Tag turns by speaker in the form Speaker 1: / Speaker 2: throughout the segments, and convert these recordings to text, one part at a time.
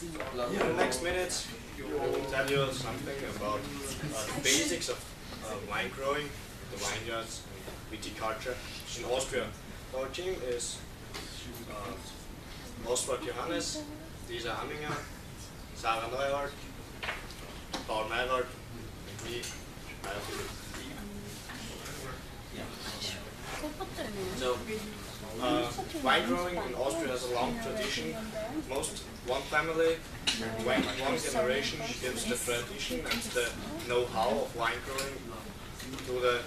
Speaker 1: In the next minutes, I will tell you something about the basics of wine growing, the vineyards, and viticulture in Austria. Our team is Oswald Johannes, Lisa Hamminger, Sarah Neuhold, Paul Mayrold, and me, Meyer Philipp. So, wine growing in Austria has a long tradition. One family, one generation gives the tradition and the know-how of wine growing to the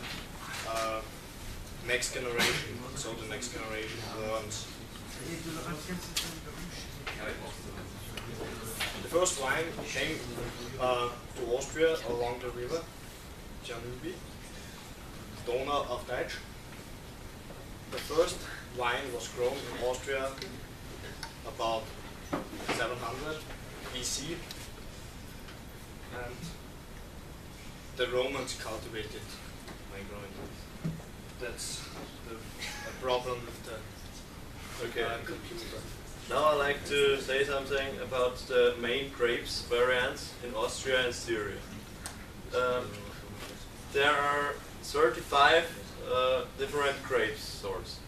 Speaker 1: next generation. So the next generation learns. The first wine came to Austria along the river Danube, Donau auf Deutsch. The first wine was grown in Austria about 700 BC, and the Romans cultivated wine growing. That's the problem with the computer.
Speaker 2: Now I'd like to say something about the main grapes variants in Austria and Styria. There are 35 different grape sorts.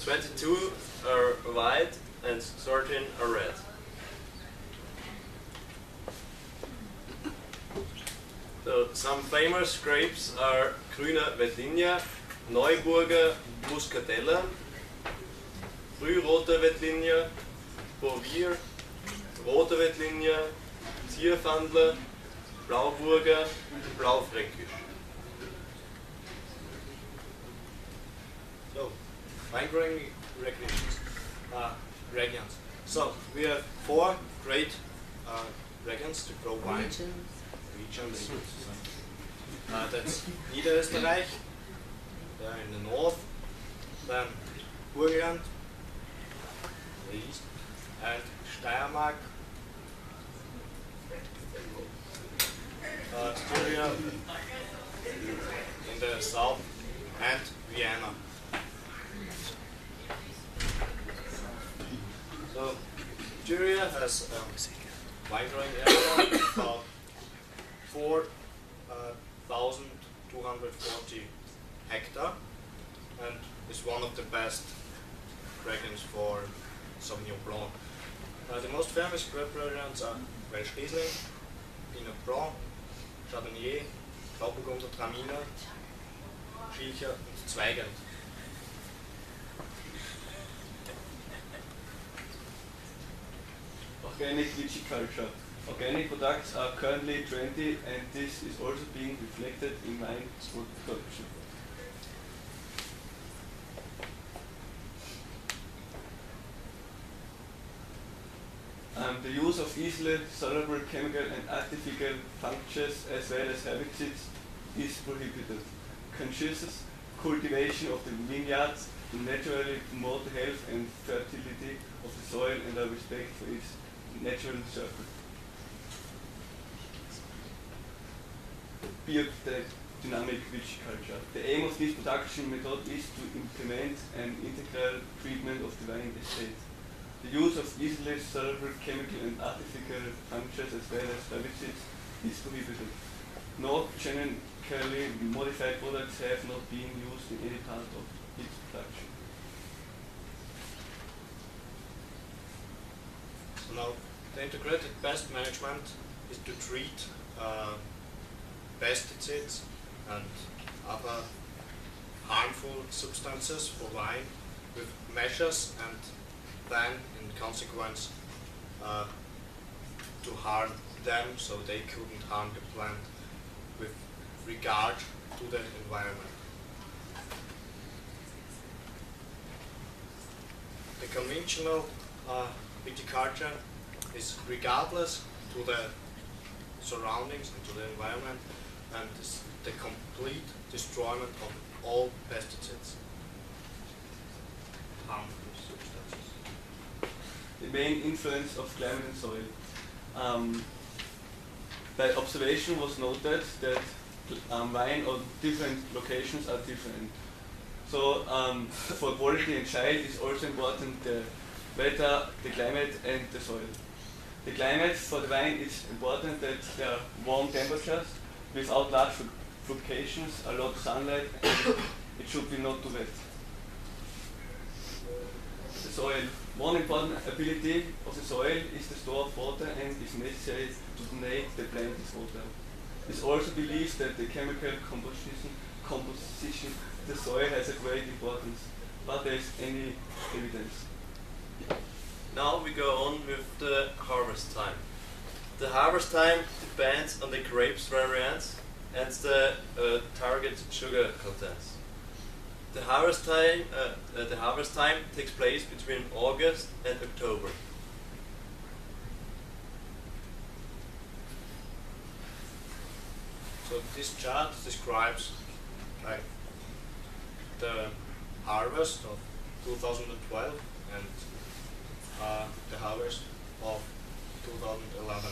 Speaker 2: 22 are white and 13 are red. So some famous grapes are Grüner Veltliner, Neuburger Muscatella, Frühroter Veltliner, Bouvier, Roter Veltliner, Zierfandler, Blauburger, Blaufränkisch.
Speaker 1: So, wine growing regions. So, we have 4 great regions to grow wine. Regions. That's Niederösterreich, there in the north, then Burgenland, the east, and Steiermark, Styria in the south, and Vienna. So, Styria has wine growing area about 4,240 hectare, and is one of the best regions for Sauvignon Blanc. The most famous grape variants are Welsch Riesling, Pinot Blanc, Chardonnay, Grauburgunder, Traminer, Schilcher und Zweigelt.
Speaker 3: Organic viticulture. Organic products are currently trendy, and this is also being reflected in wine production. The use of easily soluble chemical and artificial functions as well as herbicides is prohibited. Conscious cultivation of the vineyards naturally promote the health and fertility of the soil and a respect for its natural circle. Biodynamic viticulture. The aim of this production method is to implement an integral treatment of the wine estate. The use of easily soluble chemical and artificial functions as well as herbicides is prohibited. No genetically modified products have not been used in any part of its production.
Speaker 1: So now, the integrated pest management is to treat pesticides and other harmful substances for wine with measures, and then in consequence to harm them so they couldn't harm the plant with regard to the environment. The conventional viticulture is regardless to the surroundings and to the environment, and is the complete destroyment of all pesticides, harmful substances.
Speaker 3: The main influence of climate and soil. By observation was noted that wine on different locations are different. So for quality and child is also important the weather, the climate and the soil. The climate for the wine is important that there are warm temperatures without large fluctuations, a lot of sunlight, and it should be not too wet. The soil. One important ability of the soil is the store of water and is necessary to donate the plant this water. It's also believed that the chemical composition of the soil has a great importance, but there is any evidence.
Speaker 2: Now we go on with the harvest time. The harvest time depends on the grapes variants and the target sugar contents. The harvest time takes place between August and October.
Speaker 1: So this chart describes like the harvest of 2012 and the harvest of 2011.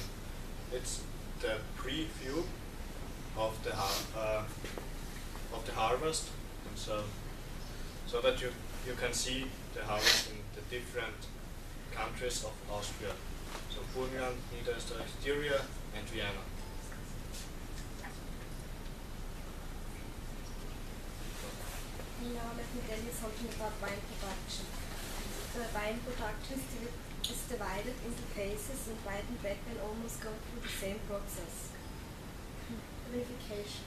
Speaker 1: It's the preview of the harvest, and so that you can see the harvest in the different countries of Austria. So Burgenland, Niederösterreich, Styria, and Vienna.
Speaker 4: Now let me tell you something about wine production. The wine production is divided into phases, and white and red will almost go through the same process. Purification.